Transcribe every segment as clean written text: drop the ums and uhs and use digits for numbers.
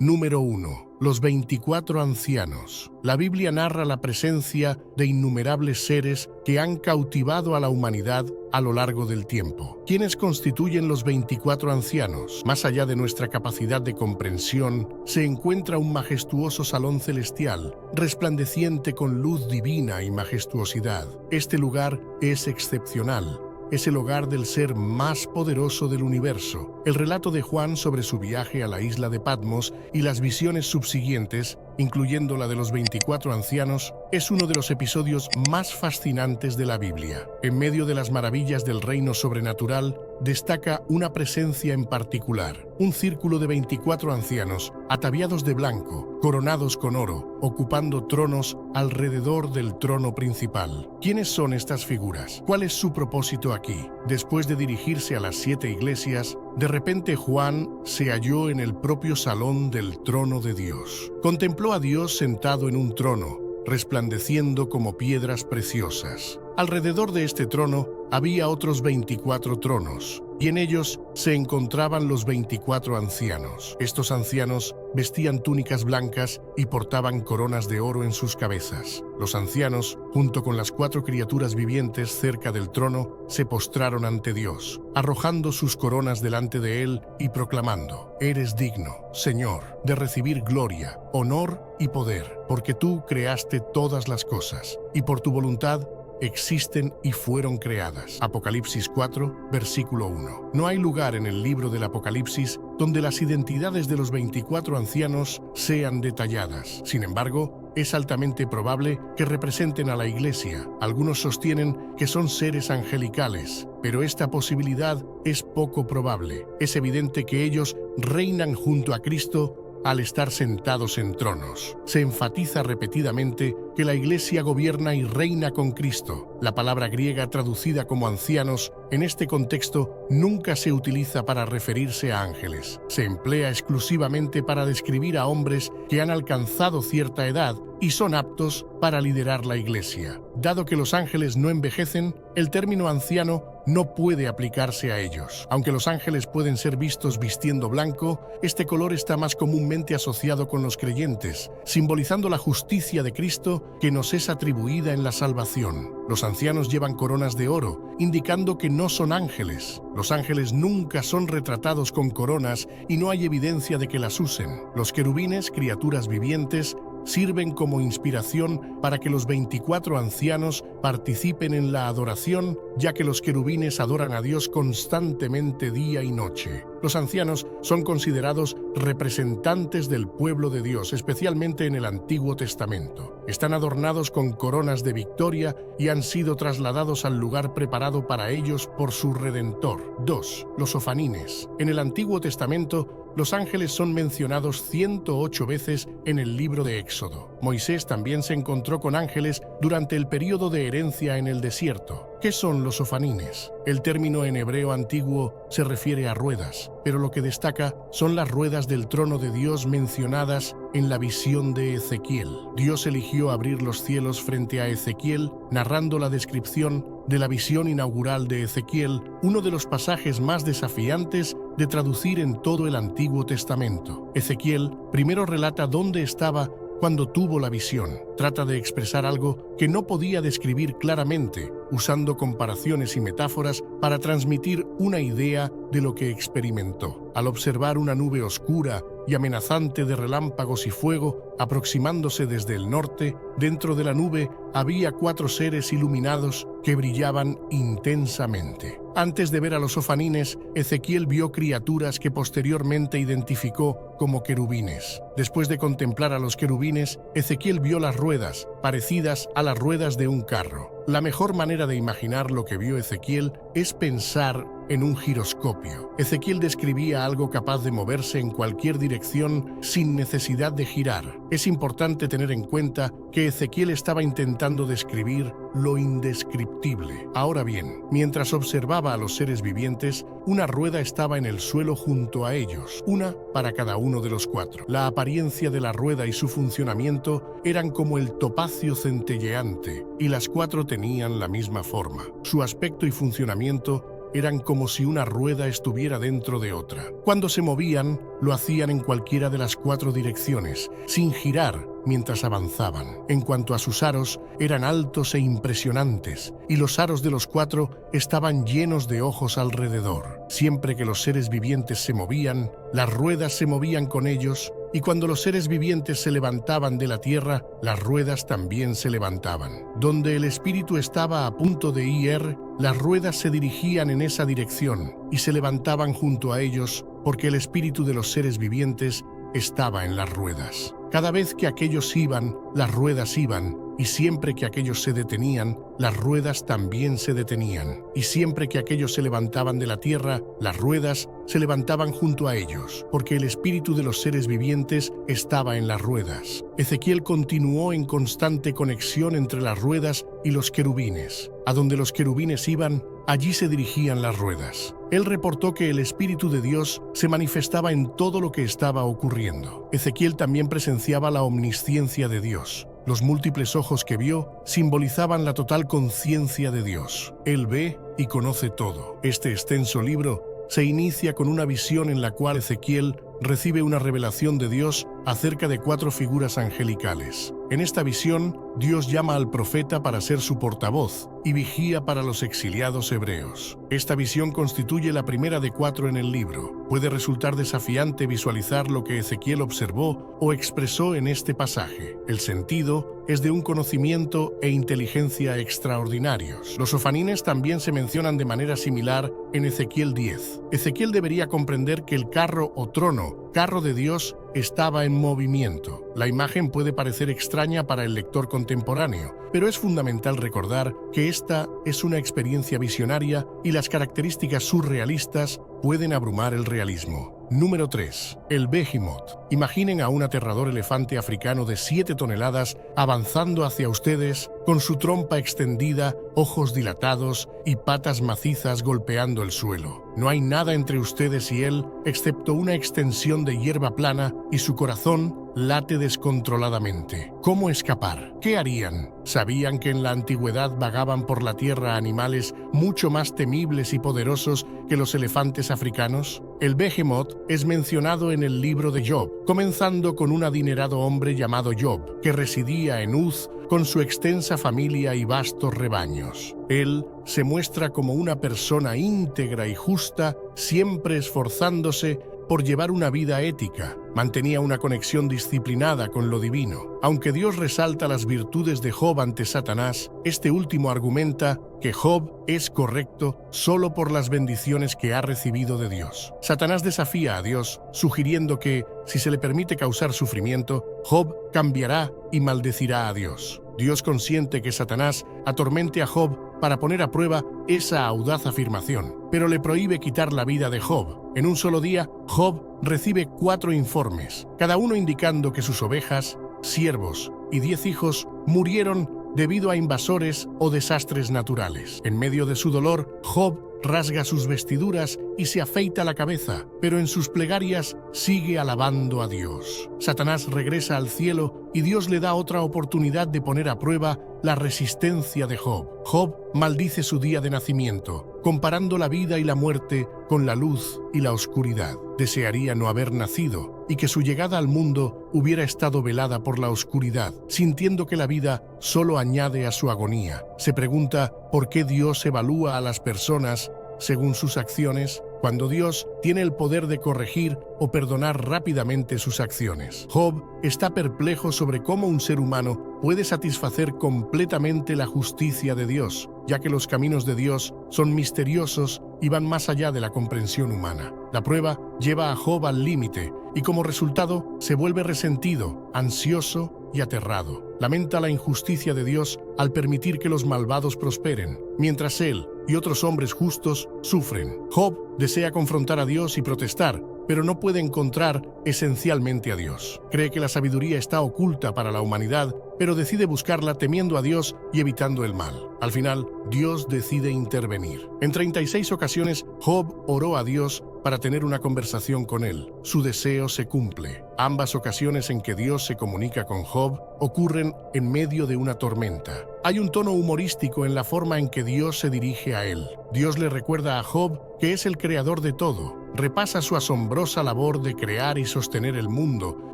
Número 1. Los 24 ancianos. La Biblia narra la presencia de innumerables seres que han cautivado a la humanidad a lo largo del tiempo. ¿Quiénes constituyen los 24 ancianos? Más allá de nuestra capacidad de comprensión, se encuentra un majestuoso salón celestial, resplandeciente con luz divina y majestuosidad. Este lugar es excepcional. Es el hogar del ser más poderoso del universo. El relato de Juan sobre su viaje a la isla de Patmos y las visiones subsiguientes, incluyendo la de los 24 ancianos, es uno de los episodios más fascinantes de la Biblia. En medio de las maravillas del reino sobrenatural, destaca una presencia en particular: un círculo de 24 ancianos, ataviados de blanco, coronados con oro, ocupando tronos alrededor del trono principal. ¿Quiénes son estas figuras? ¿Cuál es su propósito aquí? Después de dirigirse a las 7 iglesias, de repente Juan se halló en el propio salón del trono de Dios. Contempló a Dios sentado en un trono, resplandeciendo como piedras preciosas. Alrededor de este trono había otros 24 tronos, y en ellos se encontraban los 24 ancianos. Estos ancianos vestían túnicas blancas y portaban coronas de oro en sus cabezas. Los ancianos, junto con las 4 criaturas vivientes cerca del trono, se postraron ante Dios, arrojando sus coronas delante de él y proclamando: «Eres digno, Señor, de recibir gloria, honor y poder, porque tú creaste todas las cosas, y por tu voluntad existen y fueron creadas». Apocalipsis 4, versículo 1. No hay lugar en el libro del Apocalipsis donde las identidades de los 24 ancianos sean detalladas. Sin embargo, es altamente probable que representen a la Iglesia. Algunos sostienen que son seres angelicales, pero esta posibilidad es poco probable. Es evidente que ellos reinan junto a Cristo al estar sentados en tronos. Se enfatiza repetidamente que la Iglesia gobierna y reina con Cristo. La palabra griega traducida como ancianos en este contexto nunca se utiliza para referirse a ángeles. Se emplea exclusivamente para describir a hombres que han alcanzado cierta edad y son aptos para liderar la Iglesia. Dado que los ángeles no envejecen, el término anciano no puede aplicarse a ellos. Aunque los ángeles pueden ser vistos vistiendo blanco, este color está más comúnmente asociado con los creyentes, simbolizando la justicia de Cristo que nos es atribuida en la salvación. Los ancianos llevan coronas de oro, indicando que no son ángeles. Los ángeles nunca son retratados con coronas y no hay evidencia de que las usen. Los querubines, criaturas vivientes, sirven como inspiración para que los 24 ancianos participen en la adoración, ya que los querubines adoran a Dios constantemente día y noche. Los ancianos son considerados representantes del pueblo de Dios, especialmente en el Antiguo Testamento. Están adornados con coronas de victoria y han sido trasladados al lugar preparado para ellos por su Redentor. 2. Los ofanines. En el Antiguo Testamento, los ángeles son mencionados 108 veces en el libro de Éxodo. Moisés también se encontró con ángeles durante el período de herencia en el desierto. ¿Qué son los ofanines? El término en hebreo antiguo se refiere a ruedas, pero lo que destaca son las ruedas del trono de Dios mencionadas en la visión de Ezequiel. Dios eligió abrir los cielos frente a Ezequiel, narrando la descripción de la visión inaugural de Ezequiel, uno de los pasajes más desafiantes de traducir en todo el Antiguo Testamento. Ezequiel primero relata dónde estaba cuando tuvo la visión. Trata de expresar algo que no podía describir claramente, usando comparaciones y metáforas para transmitir una idea de lo que experimentó. Al observar una nube oscura y amenazante de relámpagos y fuego aproximándose desde el norte, dentro de la nube había 4 seres iluminados que brillaban intensamente. Antes de ver a los ofanines, Ezequiel vio criaturas que posteriormente identificó como querubines. Después de contemplar a los querubines, Ezequiel vio las ruedas, parecidas a las ruedas de un carro. La mejor manera de imaginar lo que vio Ezequiel es pensar en un giroscopio. Ezequiel describía algo capaz de moverse en cualquier dirección sin necesidad de girar. Es importante tener en cuenta que Ezequiel estaba intentando describir lo indescriptible. Ahora bien, mientras observaba a los seres vivientes, una rueda estaba en el suelo junto a ellos, una para cada uno de los 4. La apariencia de la rueda y su funcionamiento eran como el topacio centelleante, y las 4 tenían la misma forma. Su aspecto y funcionamiento eran como si una rueda estuviera dentro de otra. Cuando se movían, lo hacían en cualquiera de las 4 direcciones, sin girar mientras avanzaban. En cuanto a sus aros, eran altos e impresionantes, y los aros de los 4 estaban llenos de ojos alrededor. Siempre que los seres vivientes se movían, las ruedas se movían con ellos, y cuando los seres vivientes se levantaban de la tierra, las ruedas también se levantaban. Donde el espíritu estaba a punto de ir, las ruedas se dirigían en esa dirección y se levantaban junto a ellos, porque el espíritu de los seres vivientes estaba en las ruedas. Cada vez que aquellos iban, las ruedas iban, y siempre que aquellos se detenían, las ruedas también se detenían. Y siempre que aquellos se levantaban de la tierra, las ruedas se levantaban junto a ellos, porque el espíritu de los seres vivientes estaba en las ruedas. Ezequiel continuó en constante conexión entre las ruedas y los querubines. A donde los querubines iban, allí se dirigían las ruedas. Él reportó que el Espíritu de Dios se manifestaba en todo lo que estaba ocurriendo. Ezequiel también presenciaba la omnisciencia de Dios. Los múltiples ojos que vio simbolizaban la total conciencia de Dios. Él ve y conoce todo. Este extenso libro se inicia con una visión en la cual Ezequiel recibe una revelación de Dios acerca de 4 figuras angelicales. En esta visión, Dios llama al profeta para ser su portavoz y vigía para los exiliados hebreos. Esta visión constituye la primera de 4 en el libro. Puede resultar desafiante visualizar lo que Ezequiel observó o expresó en este pasaje. El sentido es de un conocimiento e inteligencia extraordinarios. Los ofanines también se mencionan de manera similar en Ezequiel 10. Ezequiel debería comprender que el carro o trono, carro de Dios, estaba en movimiento. La imagen puede parecer extraña para el lector contemporáneo, pero es fundamental recordar que esta es una experiencia visionaria y las características surrealistas pueden abrumar el realismo. Número 3. El Behemoth. Imaginen a un aterrador elefante africano de 7 toneladas avanzando hacia ustedes con su trompa extendida, ojos dilatados y patas macizas golpeando el suelo. No hay nada entre ustedes y él excepto una extensión de hierba plana y su corazón late descontroladamente. ¿Cómo escapar? ¿Qué harían? ¿Sabían que en la antigüedad vagaban por la tierra animales mucho más temibles y poderosos que los elefantes africanos? El Behemoth es mencionado en el libro de Job, comenzando con un adinerado hombre llamado Job, que residía en Uz con su extensa familia y vastos rebaños. Él se muestra como una persona íntegra y justa, siempre esforzándose por llevar una vida ética. Mantenía una conexión disciplinada con lo divino. Aunque Dios resalta las virtudes de Job ante Satanás, este último argumenta que Job es correcto solo por las bendiciones que ha recibido de Dios. Satanás desafía a Dios, sugiriendo que, si se le permite causar sufrimiento, Job cambiará y maldecirá a Dios. Dios consiente que Satanás atormente a Job para poner a prueba esa audaz afirmación, pero le prohíbe quitar la vida de Job. En un solo día, Job recibe 4 informes, cada uno indicando que sus ovejas, siervos y 10 hijos murieron debido a invasores o desastres naturales. En medio de su dolor, Job rasga sus vestiduras y se afeita la cabeza, pero en sus plegarias sigue alabando a Dios. Satanás regresa al cielo y Dios le da otra oportunidad de poner a prueba la resistencia de Job. Job maldice su día de nacimiento, comparando la vida y la muerte con la luz y la oscuridad. Desearía no haber nacido y que su llegada al mundo hubiera estado velada por la oscuridad, sintiendo que la vida solo añade a su agonía. Se pregunta por qué Dios evalúa a las personas según sus acciones, cuando Dios tiene el poder de corregir o perdonar rápidamente sus acciones. Job está perplejo sobre cómo un ser humano puede satisfacer completamente la justicia de Dios, ya que los caminos de Dios son misteriosos y van más allá de la comprensión humana. La prueba lleva a Job al límite y como resultado se vuelve resentido, ansioso y aterrado. Lamenta la injusticia de Dios al permitir que los malvados prosperen, mientras él y otros hombres justos sufren. Job desea confrontar a Dios y protestar, pero no puede encontrar esencialmente a Dios. Cree que la sabiduría está oculta para la humanidad, pero decide buscarla temiendo a Dios y evitando el mal. Al final, Dios decide intervenir. En 36 ocasiones, Job oró a Dios para tener una conversación con él. Su deseo se cumple. Ambas ocasiones en que Dios se comunica con Job ocurren en medio de una tormenta. Hay un tono humorístico en la forma en que Dios se dirige a él. Dios le recuerda a Job que es el creador de todo. Repasa su asombrosa labor de crear y sostener el mundo,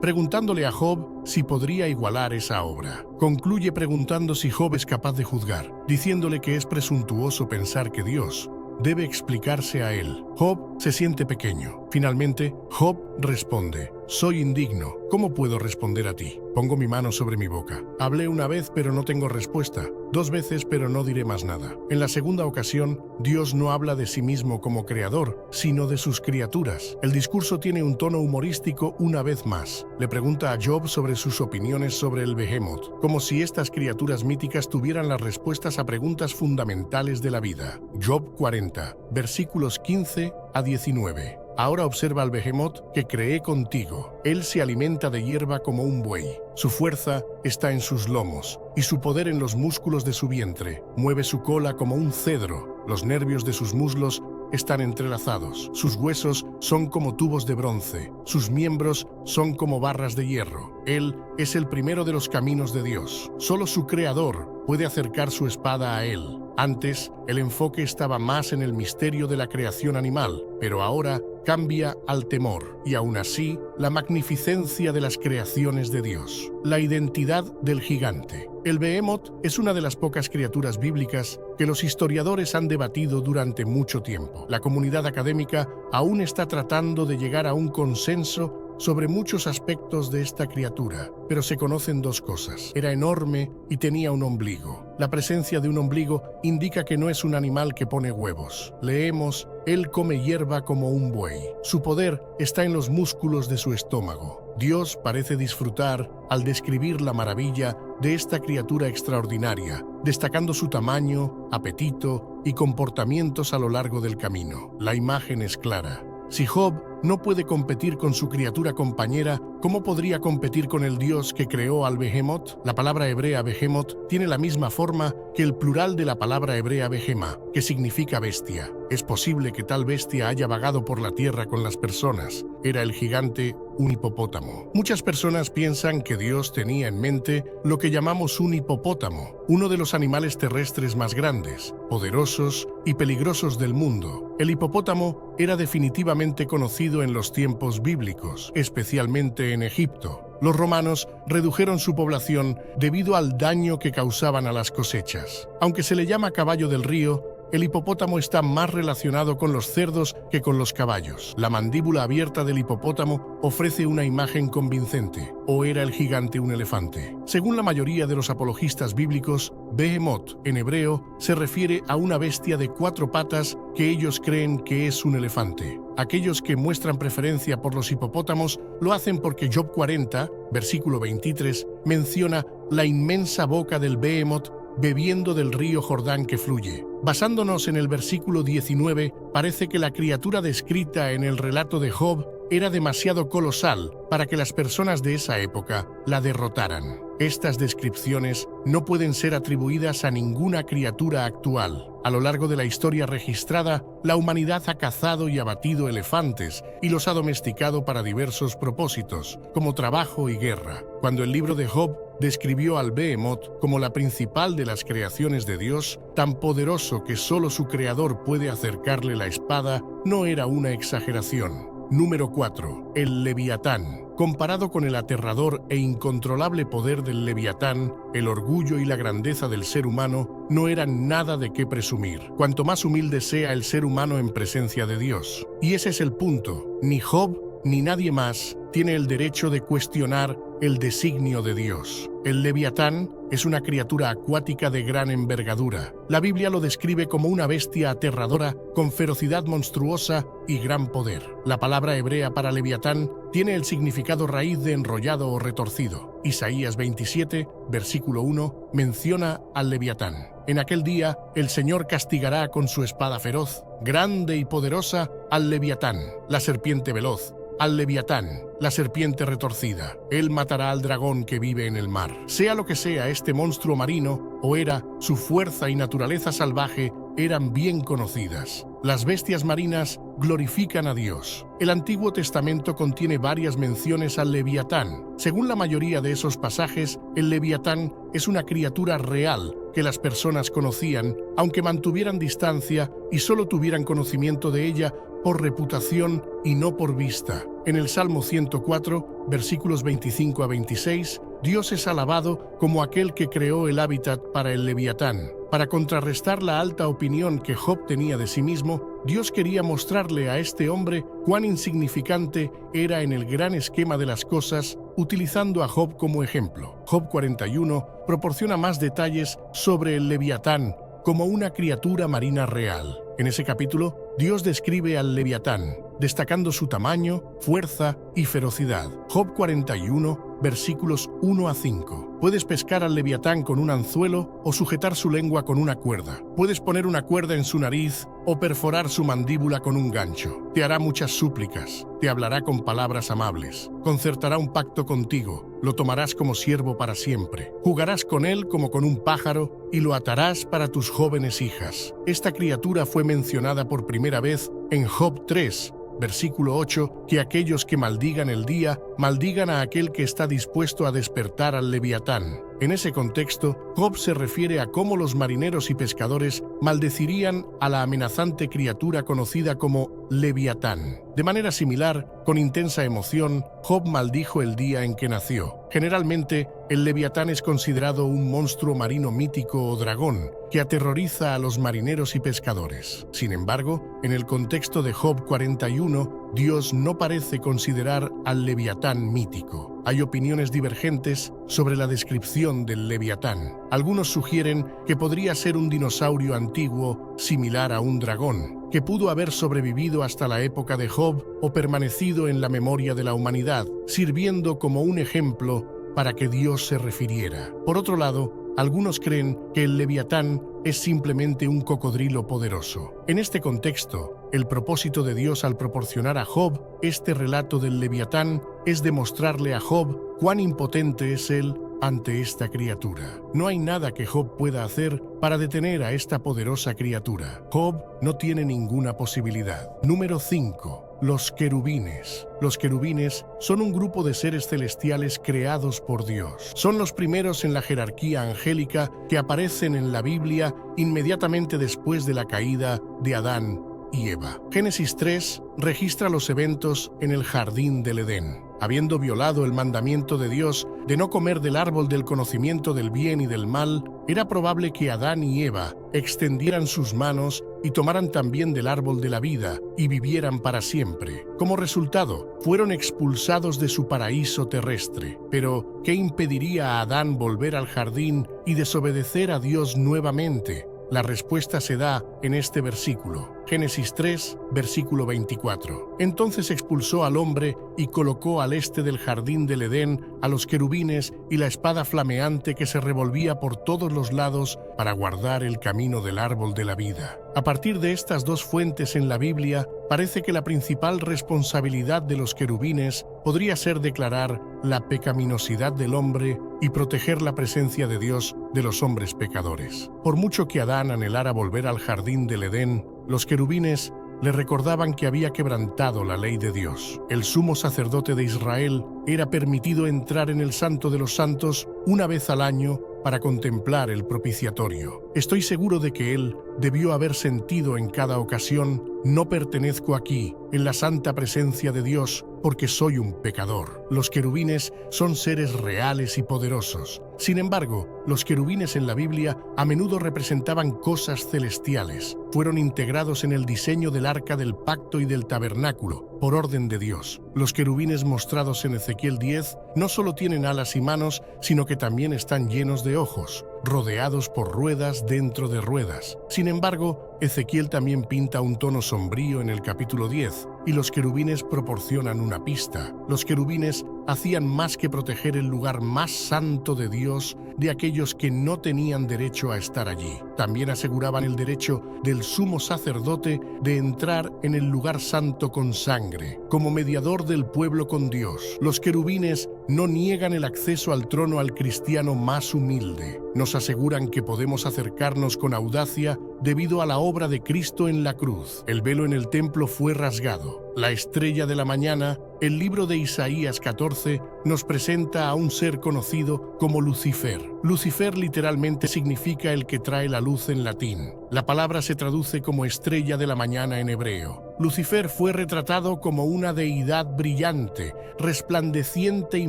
preguntándole a Job si podría igualar esa obra. Concluye preguntando si Job es capaz de juzgar, diciéndole que es presuntuoso pensar que Dios debe explicarse a él. Job se siente pequeño. Finalmente, Job responde: «Soy indigno. ¿Cómo puedo responder a ti? Pongo mi mano sobre mi boca. Hablé una vez, pero no tengo respuesta. 2 veces, pero no diré más nada». En la segunda ocasión, Dios no habla de sí mismo como creador, sino de sus criaturas. El discurso tiene un tono humorístico una vez más. Le pregunta a Job sobre sus opiniones sobre el Behemoth, como si estas criaturas míticas tuvieran las respuestas a preguntas fundamentales de la vida. Job 40, versículos 15 a 19. Ahora observa al Behemoth que creé contigo. Él se alimenta de hierba como un buey. Su fuerza está en sus lomos y su poder en los músculos de su vientre. Mueve su cola como un cedro. Los nervios de sus muslos están entrelazados. Sus huesos son como tubos de bronce. Sus miembros son como barras de hierro. Él es el primero de los caminos de Dios. Solo su creador puede acercar su espada a él. Antes, el enfoque estaba más en el misterio de la creación animal, pero ahora cambia al temor y aún así la magnificencia de las creaciones de Dios. La identidad del gigante. El Behemoth es una de las pocas criaturas bíblicas que los historiadores han debatido durante mucho tiempo. La comunidad académica aún está tratando de llegar a un consenso sobre muchos aspectos de esta criatura, pero se conocen 2 cosas. Era enorme y tenía un ombligo. La presencia de un ombligo indica que no es un animal que pone huevos. Leemos: él come hierba como un buey. Su poder está en los músculos de su estómago. Dios parece disfrutar al describir la maravilla de esta criatura extraordinaria, destacando su tamaño, apetito y comportamientos a lo largo del camino. La imagen es clara. Si Job no puede competir con su criatura compañera, ¿cómo podría competir con el Dios que creó al Behemoth? La palabra hebrea Behemoth tiene la misma forma que el plural de la palabra hebrea Behema, que significa bestia. Es posible que tal bestia haya vagado por la tierra con las personas. Era el gigante un hipopótamo. Muchas personas piensan que Dios tenía en mente lo que llamamos un hipopótamo, uno de los animales terrestres más grandes, poderosos y peligrosos del mundo. El hipopótamo era definitivamente conocido en los tiempos bíblicos, especialmente en Egipto. Los romanos redujeron su población debido al daño que causaban a las cosechas. Aunque se le llama caballo del río, el hipopótamo está más relacionado con los cerdos que con los caballos. La mandíbula abierta del hipopótamo ofrece una imagen convincente. ¿O era el gigante un elefante? Según la mayoría de los apologistas bíblicos, Behemoth, en hebreo, se refiere a una bestia de 4 patas que ellos creen que es un elefante. Aquellos que muestran preferencia por los hipopótamos lo hacen porque Job 40, versículo 23, menciona la inmensa boca del Behemoth bebiendo del río Jordán que fluye. Basándonos en el versículo 19, parece que la criatura descrita en el relato de Job era demasiado colosal para que las personas de esa época la derrotaran. Estas descripciones no pueden ser atribuidas a ninguna criatura actual. A lo largo de la historia registrada, la humanidad ha cazado y abatido elefantes y los ha domesticado para diversos propósitos, como trabajo y guerra. Cuando el libro de Job describió al Behemoth como la principal de las creaciones de Dios, tan poderoso que solo su creador puede acercarle la espada, no era una exageración. Número 4. El Leviatán. Comparado con el aterrador e incontrolable poder del Leviatán, el orgullo y la grandeza del ser humano no eran nada de qué presumir. Cuanto más humilde sea el ser humano en presencia de Dios. Y ese es el punto. Ni Job ni nadie más tiene el derecho de cuestionar el designio de Dios. El Leviatán es una criatura acuática de gran envergadura. La Biblia lo describe como una bestia aterradora, con ferocidad monstruosa y gran poder. La palabra hebrea para Leviatán tiene el significado raíz de enrollado o retorcido. Isaías 27, versículo 1, menciona al Leviatán. En aquel día, el Señor castigará con su espada feroz, grande y poderosa, al Leviatán, la serpiente veloz, al Leviatán, la serpiente retorcida. Él matará al dragón que vive en el mar. Sea lo que sea este monstruo marino, o era, su fuerza y naturaleza salvaje eran bien conocidas. Las bestias marinas glorifican a Dios. El Antiguo Testamento contiene varias menciones al Leviatán. Según la mayoría de esos pasajes, el Leviatán es una criatura real que las personas conocían, aunque mantuvieran distancia y solo tuvieran conocimiento de ella por reputación y no por vista. En el Salmo 104, versículos 25 a 26, Dios es alabado como aquel que creó el hábitat para el Leviatán. Para contrarrestar la alta opinión que Job tenía de sí mismo, Dios quería mostrarle a este hombre cuán insignificante era en el gran esquema de las cosas, utilizando a Job como ejemplo. Job 41 proporciona más detalles sobre el Leviatán como una criatura marina real. En ese capítulo, Dios describe al Leviatán, destacando su tamaño, fuerza y ferocidad. Job 41, versículos 1 a 5. Puedes pescar al Leviatán con un anzuelo o sujetar su lengua con una cuerda. Puedes poner una cuerda en su nariz o perforar su mandíbula con un gancho. Te hará muchas súplicas, te hablará con palabras amables, concertará un pacto contigo, lo tomarás como siervo para siempre. Jugarás con él como con un pájaro y lo atarás para tus jóvenes hijas. Esta criatura fue mencionada por primera vez en Job 3, versículo 8, que aquellos que maldigan el día, maldigan a aquel que está dispuesto a despertar al Leviatán. En ese contexto, Job se refiere a cómo los marineros y pescadores maldecirían a la amenazante criatura conocida como Leviatán. De manera similar, con intensa emoción, Job maldijo el día en que nació. Generalmente, el Leviatán es considerado un monstruo marino mítico o dragón que aterroriza a los marineros y pescadores. Sin embargo, en el contexto de Job 41, Dios no parece considerar al Leviatán mítico. Hay opiniones divergentes sobre la descripción del Leviatán. Algunos sugieren que podría ser un dinosaurio antiguo similar a un dragón, que pudo haber sobrevivido hasta la época de Job o permanecido en la memoria de la humanidad, sirviendo como un ejemplo para que Dios se refiriera. Por otro lado, algunos creen que el Leviatán es simplemente un cocodrilo poderoso. En este contexto, el propósito de Dios al proporcionar a Job este relato del Leviatán es demostrarle a Job cuán impotente es él ante esta criatura. No hay nada que Job pueda hacer para detener a esta poderosa criatura. Job no tiene ninguna posibilidad. Número 5. Los querubines. Los querubines son un grupo de seres celestiales creados por Dios. Son los primeros en la jerarquía angélica que aparecen en la Biblia inmediatamente después de la caída de Adán y Eva. Génesis 3 registra los eventos en el jardín del Edén. Habiendo violado el mandamiento de Dios de no comer del árbol del conocimiento del bien y del mal, era probable que Adán y Eva extendieran sus manos y tomaran también del árbol de la vida y vivieran para siempre. Como resultado, fueron expulsados de su paraíso terrestre. Pero, ¿qué impediría a Adán volver al jardín y desobedecer a Dios nuevamente? La respuesta se da en este versículo. Génesis 3, versículo 24. Entonces expulsó al hombre y colocó al este del jardín del Edén a los querubines y la espada flameante que se revolvía por todos los lados para guardar el camino del árbol de la vida. A partir de estas dos fuentes en la Biblia, parece que la principal responsabilidad de los querubines podría ser declarar la pecaminosidad del hombre y proteger la presencia de Dios de los hombres pecadores. Por mucho que Adán anhelara volver al jardín del Edén, los querubines le recordaban que había quebrantado la ley de Dios. El sumo sacerdote de Israel era permitido entrar en el Santo de los Santos una vez al año para contemplar el propiciatorio. Estoy seguro de que él debió haber sentido en cada ocasión: no pertenezco aquí, en la santa presencia de Dios, porque soy un pecador. Los querubines son seres reales y poderosos. Sin embargo, los querubines en la Biblia a menudo representaban cosas celestiales. Fueron integrados en el diseño del arca del pacto y del tabernáculo, por orden de Dios. Los querubines mostrados en Ezequiel 10 no solo tienen alas y manos, sino que también están llenos de ojos, rodeados por ruedas dentro de ruedas. Sin embargo, Ezequiel también pinta un tono sombrío en el capítulo 10, y los querubines proporcionan una pista. Los querubines hacían más que proteger el lugar más santo de Dios, de aquellos que no tenían derecho a estar allí. También aseguraban el derecho del sumo sacerdote de entrar en el lugar santo con sangre, como mediador del pueblo con Dios. Los querubines no niegan el acceso al trono al cristiano más humilde. Nos aseguran que podemos acercarnos con audacia debido a la obra de Cristo en la cruz. El velo en el templo fue rasgado. La estrella de la mañana, el libro de Isaías 14, nos presenta a un ser conocido como Lucifer. Lucifer literalmente significa el que trae la luz en latín. La palabra se traduce como estrella de la mañana en hebreo. Lucifer fue retratado como una deidad brillante, resplandeciente y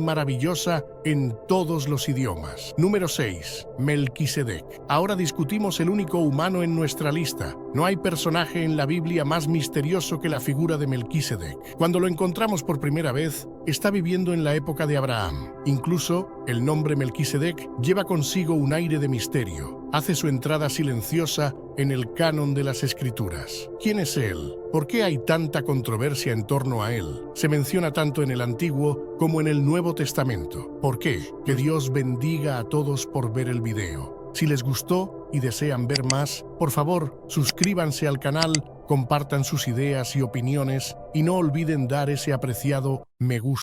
maravillosa en todos los idiomas. Número 6. Melquisedec. Ahora discutimos el único humano en nuestra lista. No hay personaje en la Biblia más misterioso que la figura de Melquisedec. Cuando lo encontramos por primera vez, está viviendo en la época de Abraham. Incluso, el nombre Melquisedec lleva consigo un aire de misterio. Hace su entrada silenciosa en el canon de las Escrituras. ¿Quién es él? ¿Por qué hay tanta controversia en torno a él? Se menciona tanto en el Antiguo como en el Nuevo Testamento. ¿Por qué? Que Dios bendiga a todos por ver el video. Si les gustó y desean ver más, por favor, suscríbanse al canal, compartan sus ideas y opiniones y no olviden dar ese apreciado me gusta.